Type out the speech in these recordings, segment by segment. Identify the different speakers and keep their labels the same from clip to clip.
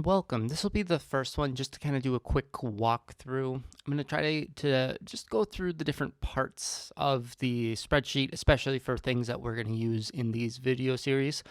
Speaker 1: and welcome. This will be the first one just to kind of do a quick walkthrough. I'm going to try to just go through the different parts of the spreadsheet, especially for things that we're going to use in these video series.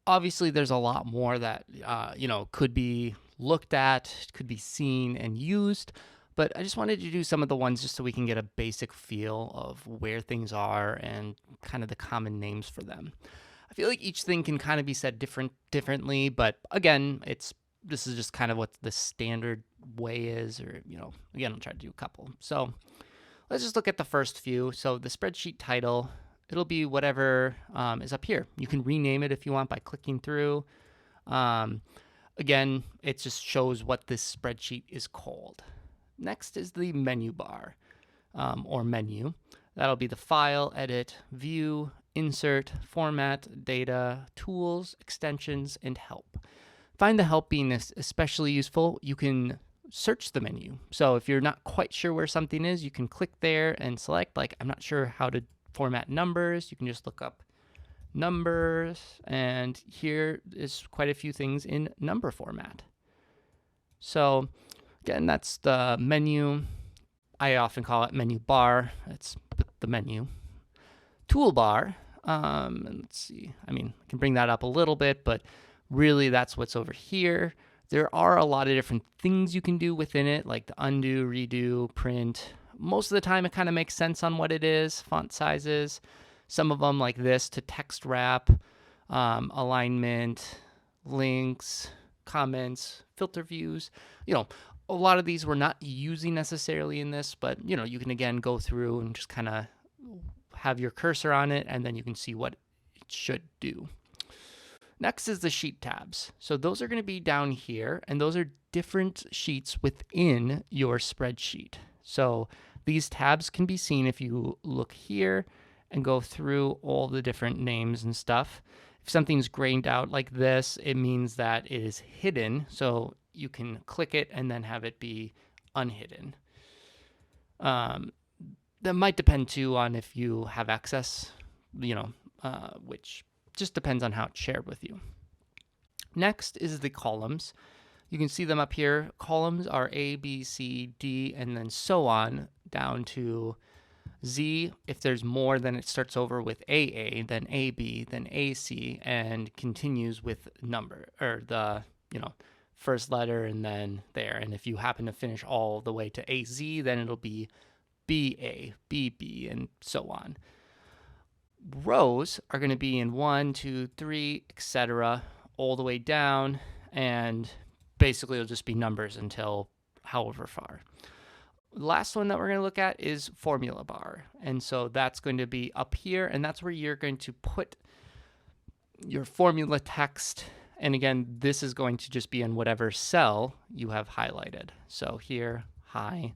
Speaker 1: Obviously, there's a lot more that, could be looked at, could be seen and used, but I just wanted to do some of the ones just so we can get a basic feel of where things are and kind of the common names for them. I feel like each thing can kind of be said differently, but again, this is just kind of what the standard way is, or again, I'll try to do a couple. So let's just look at the first few. So the spreadsheet title, it'll be whatever is up here. You can rename it if you want by clicking through. Again, it just shows what this spreadsheet is called. Next is the menu bar or menu. That'll be the file, edit, view, insert, format, data, tools, extensions, and help. Find the help being especially useful. You can search the menu. So if you're not quite sure where something is, you can click there and select, like, I'm not sure how to format numbers. You can just look up numbers, and here is quite a few things in number format. So again, that's the menu. I often call it menu bar. It's the menu. Toolbar, and let's see, I can bring that up a little bit, but really that's what's over here. There are a lot of different things you can do within it, like the undo, redo, print. Most of the time it kind of makes sense on what it is, font sizes. Some of them like this to text wrap, alignment, links, comments, filter views. A lot of these we're not using necessarily in this, but you can again go through and just kind of have your cursor on it, and then you can see what it should do. Next is the sheet tabs. So those are going to be down here, and those are different sheets within your spreadsheet. So these tabs can be seen if you look here and go through all the different names and stuff. If something's grayed out like this, it means that it is hidden. So you can click it and then have it be unhidden. That might depend too on if you have access, which just depends on how it's shared with you. Next is the columns. You can see them up here. Columns are A, B, C, D, and then so on down to Z. If there's more, then it starts over with AA, then AB, then AC, and continues with number, or the, first letter and then there. And if you happen to finish all the way to AZ, then it'll be BA, BB, and so on. Rows are going to be in 1, 2, 3, etc., all the way down, and basically it'll just be numbers until however far. The last one that we're going to look at is formula bar, and so that's going to be up here, and that's where you're going to put your formula text. And again, this is going to just be in whatever cell you have highlighted. So here, high.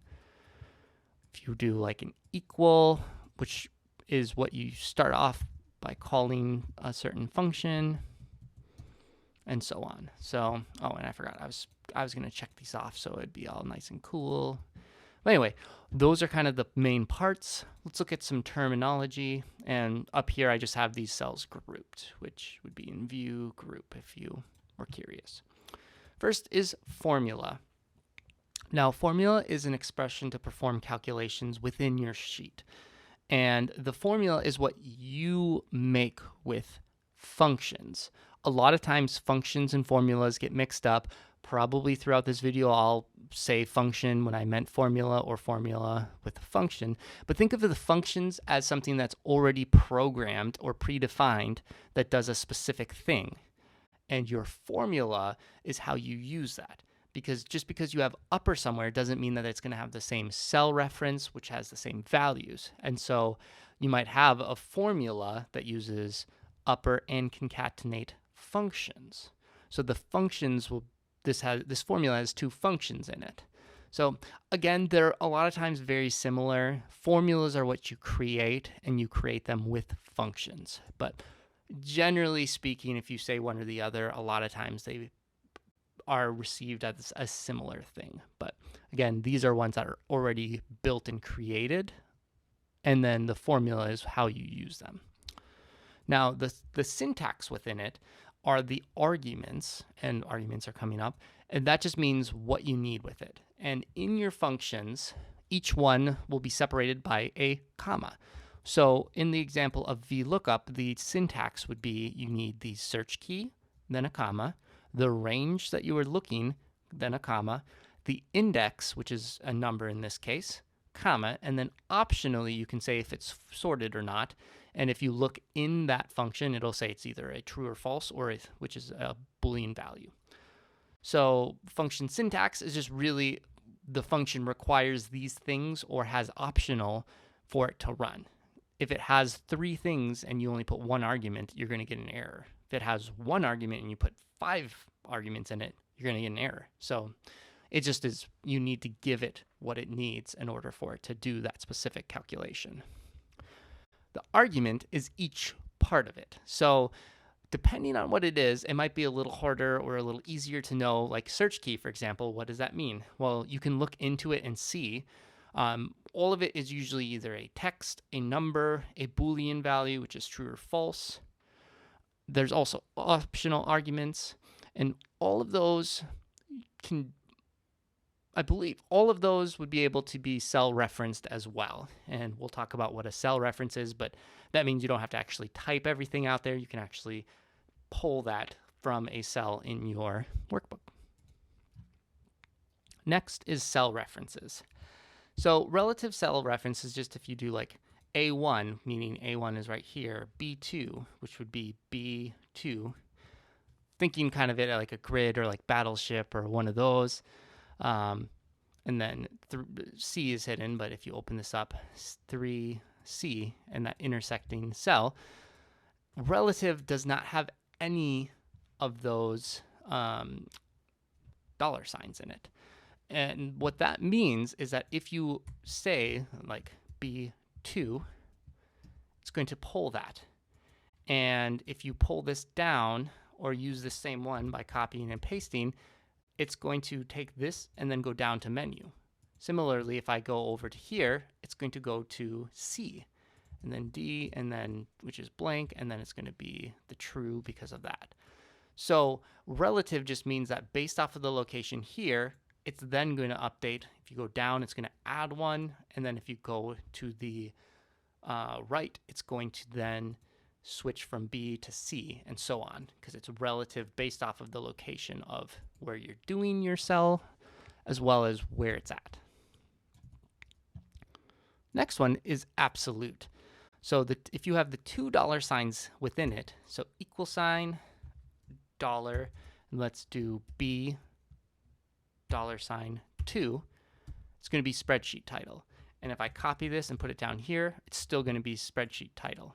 Speaker 1: If you do like an equal, which is what you start off by calling a certain function, and so on. So, and I forgot, I was going to check these off so it'd be all nice and cool. But anyway, those are kind of the main parts. Let's look at some terminology. And up here, I just have these cells grouped, which would be in view group if you were curious. First is formula. Now, formula is an expression to perform calculations within your sheet. And the formula is what you make with functions. A lot of times functions and formulas get mixed up. Probably throughout this video, I'll say function when I meant formula, or formula with a function. But think of the functions as something that's already programmed or predefined that does a specific thing. And your formula is how you use that. Because just because you have upper somewhere doesn't mean that it's going to have the same cell reference, which has the same values. And so you might have a formula that uses upper and concatenate functions. So the functions will, this formula has two functions in it. So again, they're a lot of times very similar. Formulas are what you create, and you create them with functions. But generally speaking, if you say one or the other, a lot of times they are received as a similar thing. But again, these are ones that are already built and created, and then the formula is how you use them. Now, the syntax within it are the arguments, and arguments are coming up, and that just means what you need with it. And in your functions, each one will be separated by a comma. So in the example of VLOOKUP, the syntax would be you need the search key, then a comma, the range that you are looking, then a comma, the index, which is a number in this case, comma, and then optionally you can say if it's sorted or not. And if you look in that function, it'll say it's either a true or false, or which is a Boolean value. So function syntax is just really the function requires these things or has optional for it to run. If it has 3 things and you only put 1 argument, you're going to get an error. If it has 1 argument and you put 5 arguments in it, you're going to get an error. So it just is, you need to give it what it needs in order for it to do that specific calculation. The argument is each part of it. So depending on what it is, it might be a little harder or a little easier to know, like search key, for example. What does that mean? Well, you can look into it and see. All of it is usually either a text, a number, a Boolean value, which is true or false. There's also optional arguments, and all of those can, I believe, all of those would be able to be cell referenced as well. And we'll talk about what a cell reference is, but that means you don't have to actually type everything out there. You can actually pull that from a cell in your workbook. Next is cell references. So relative cell reference is just if you do like A1, meaning A1 is right here, B2, which would be B2, thinking kind of it like a grid or like Battleship or one of those. And then C is hidden, but if you open this up, 3C and that intersecting cell, relative does not have any of those dollar signs in it. And what that means is that if you say like B2, it's going to pull that. And if you pull this down or use the same one by copying and pasting, it's going to take this and then go down to menu. Similarly, if I go over to here, it's going to go to C, and then D, and then which is blank, and then it's going to be the true because of that. So relative just means that based off of the location here, it's then going to update. If you go down, it's going to add 1, and then if you go to the right, it's going to then switch from B to C, and so on, because it's relative based off of the location of where you're doing your cell, as well as where it's at. Next one is absolute. So if you have the 2 dollar signs within it, so equal sign, dollar, and let's do B $2, it's going to be spreadsheet title. And if I copy this and put it down here, it's still going to be spreadsheet title.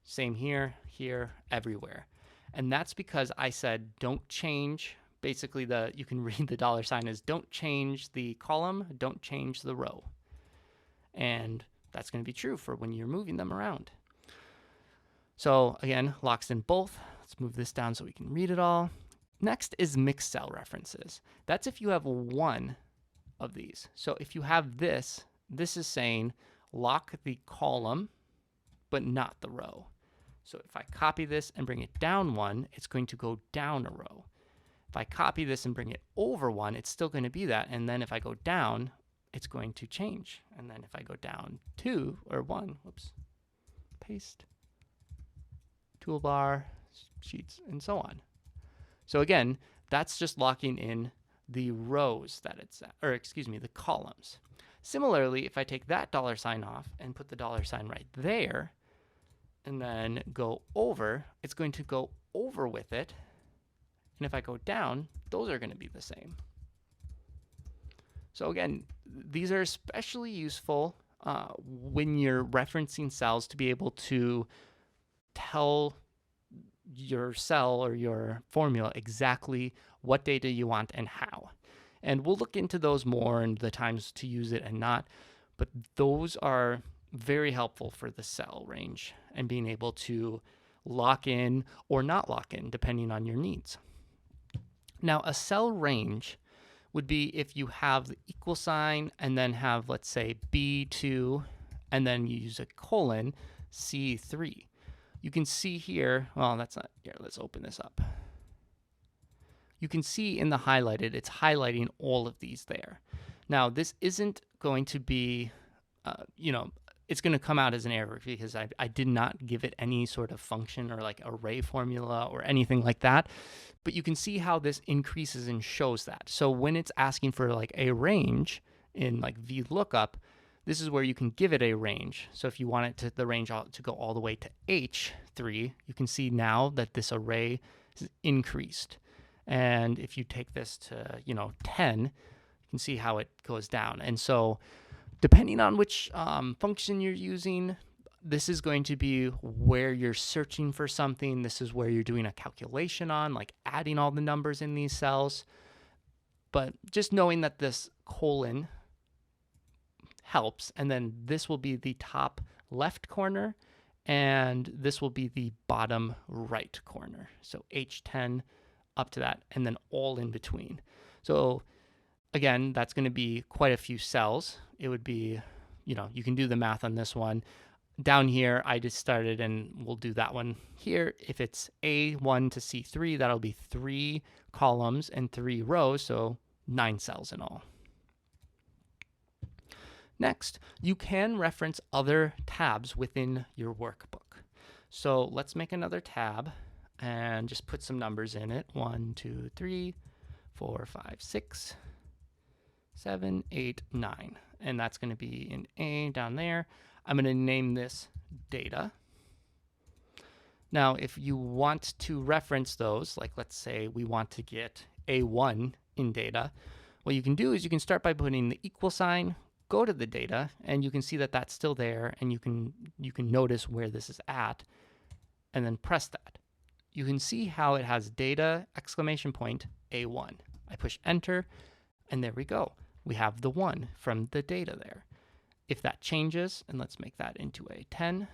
Speaker 1: Same here, here, everywhere. And that's because I said don't change. Basically, you can read the dollar sign as don't change the column, don't change the row. And that's going to be true for when you're moving them around. So again, locks in both. Let's move this down so we can read it all. Next is mixed cell references. That's if you have 1 of these. So if you have this, this is saying lock the column, but not the row. So if I copy this and bring it down 1, it's going to go down a row. If I copy this and bring it over 1, it's still going to be that. And then if I go down, it's going to change. And then if I go down 2 or 1, whoops, paste, toolbar, sheets, and so on. So again, that's just locking in the rows that it's at, or excuse me, the columns. Similarly, if I take that dollar sign off and put the dollar sign right there, and then go over, it's going to go over with it. And if I go down, those are going to be the same. So again, these are especially useful when you're referencing cells to be able to tell your cell or your formula exactly what data you want and how. And we'll look into those more and the times to use it and not, but those are very helpful for the cell range and being able to lock in or not lock in depending on your needs. Now, a cell range would be if you have the equal sign and then have, let's say, B2, and then you use a colon, C3. you can see here, well, that's not here. Let's open this up. You can see in the highlighted, it's highlighting all of these there. Now, this isn't going to be, it's going to come out as an error because I did not give it any sort of function or like array formula or anything like that. But you can see how this increases and shows that. So when it's asking for like a range in like VLOOKUP, this is where you can give it a range. So if you want it to the range to go all the way to H3, you can see now that this array is increased. And if you take this to, 10, you can see how it goes down. And so depending on which function you're using, this is going to be where you're searching for something. This is where you're doing a calculation on, like adding all the numbers in these cells. But just knowing that this colon helps, and then this will be the top left corner, and this will be the bottom right corner. So H10 up to that, and then all in between. So again, that's going to be quite a few cells. It would be, you can do the math on this one. Down here, I just started, and we'll do that one here. If it's A1 to C3, that'll be 3 columns and 3 rows, so 9 cells in all. Next, you can reference other tabs within your workbook. So let's make another tab and just put some numbers in it. 1, 2, 3, 4, 5, 6, 7, 8, 9. And that's going to be in A down there. I'm going to name this data. Now, if you want to reference those, like let's say we want to get A1 in data, what you can do is you can start by putting the equal sign, go to the data, and you can see that that's still there, and you can notice where this is at, and then press that. You can see how it has data exclamation point A1. I push enter, and there we go. We have the 1 from the data there. If that changes, and let's make that into a 10,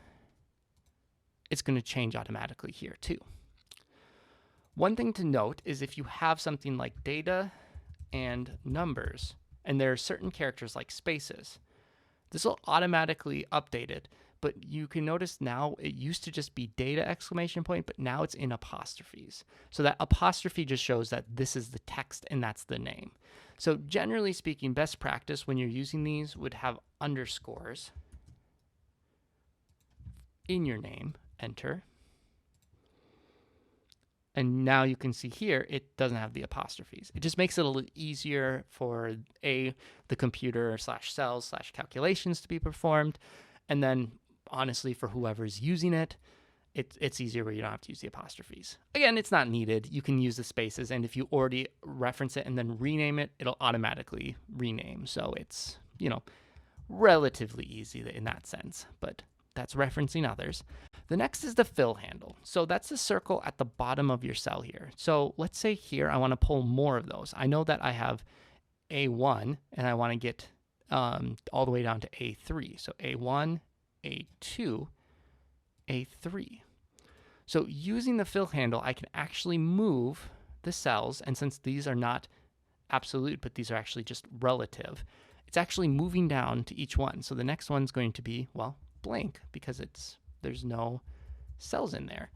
Speaker 1: it's going to change automatically here too. One thing to note is if you have something like data and numbers, and there are certain characters like spaces, this will automatically update it. But you can notice now it used to just be data exclamation point, but now it's in apostrophes. So that apostrophe just shows that this is the text and that's the name. So generally speaking, best practice when you're using these would have underscores in your name, enter. And now you can see here, it doesn't have the apostrophes. It just makes it a little easier for the computer /cells /calculations to be performed. And then honestly, for whoever's using it, it's easier where you don't have to use the apostrophes. Again, it's not needed. You can use the spaces. And if you already reference it and then rename it, it'll automatically rename. So it's, relatively easy in that sense. But that's referencing others. The next is the fill handle. So that's the circle at the bottom of your cell here. So let's say here I want to pull more of those. I know that I have A1 and I want to get all the way down to A3. So A1, A2, A3. So using the fill handle, I can actually move the cells. And since these are not absolute, but these are actually just relative, it's actually moving down to each one. So the next one's going to be, well, blank because there's no cells in there.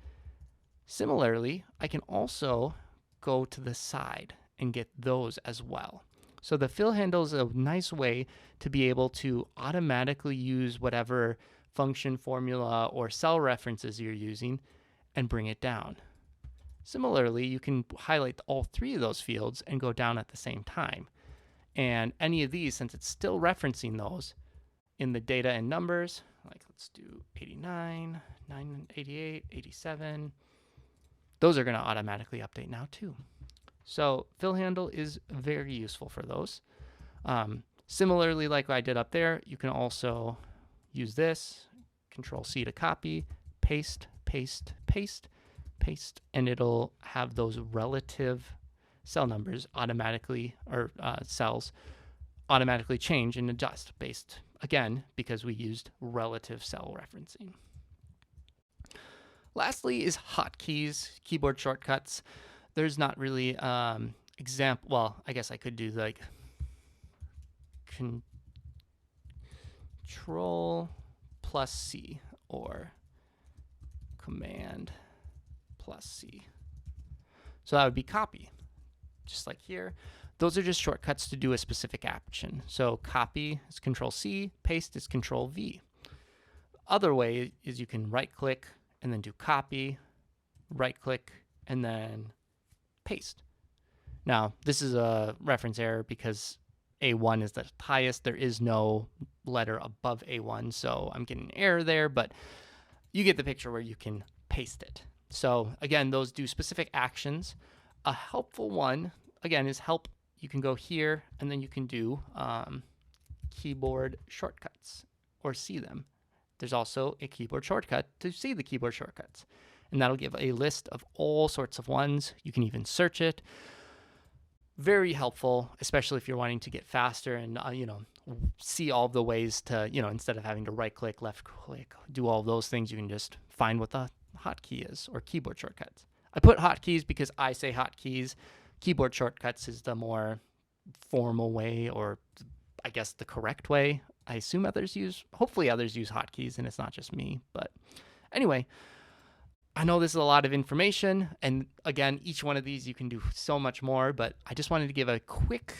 Speaker 1: Similarly, I can also go to the side and get those as well. So the fill handle is a nice way to be able to automatically use whatever function formula or cell references you're using and bring it down. Similarly, you can highlight all 3 of those fields and go down at the same time. And any of these, since it's still referencing those in the data and numbers, like let's do 89, 88, 87, those are going to automatically update now too. So fill handle is very useful for those. Similarly, like I did up there, you can also use this, Control-C to copy, paste, paste, paste, paste, and it'll have those relative cell numbers automatically, or cells automatically change and adjust based, again, because we used relative cell referencing. Lastly is hotkeys, keyboard shortcuts. There's not really example. Well, I guess I could do like Control+C or Command plus C. So that would be copy, just like here. Those are just shortcuts to do a specific action. So copy is Control C, paste is Control V. Other way is you can right click and then do copy, right click, and then paste. Now, this is a reference error because A1 is the highest. There is no letter above A1, so I'm getting an error there, but you get the picture where you can paste it. So again, those do specific actions. A helpful one, again, is help. You can go here, and then you can do keyboard shortcuts or see them. There's also a keyboard shortcut to see the keyboard shortcuts, and that'll give a list of all sorts of ones. You can even search it. Very helpful, especially if you're wanting to get faster and see all the ways to, instead of having to right click, left click, do all those things, you can just find what the hotkey is or keyboard shortcuts. I put hotkeys because I say hotkeys. Keyboard shortcuts is the more formal way, or I guess the correct way. I assume hopefully others use hotkeys and it's not just me. But anyway, I know this is a lot of information, and again, each one of these you can do so much more, but I just wanted to give a quick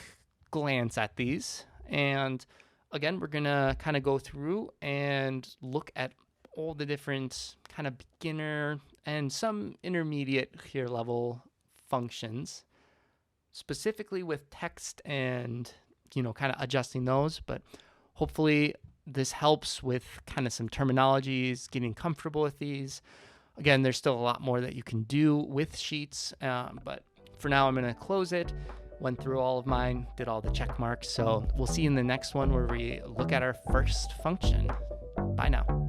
Speaker 1: glance at these. And again, we're gonna kind of go through and look at all the different kind of beginner and some intermediate here level functions, specifically with text and kind of adjusting those. But hopefully this helps with kind of some terminologies, getting comfortable with these. Again, there's still a lot more that you can do with Sheets, but for now I'm going to close it. Went through all of mine, did all the check marks. So we'll see you in the next one where we look at our first function. Bye now.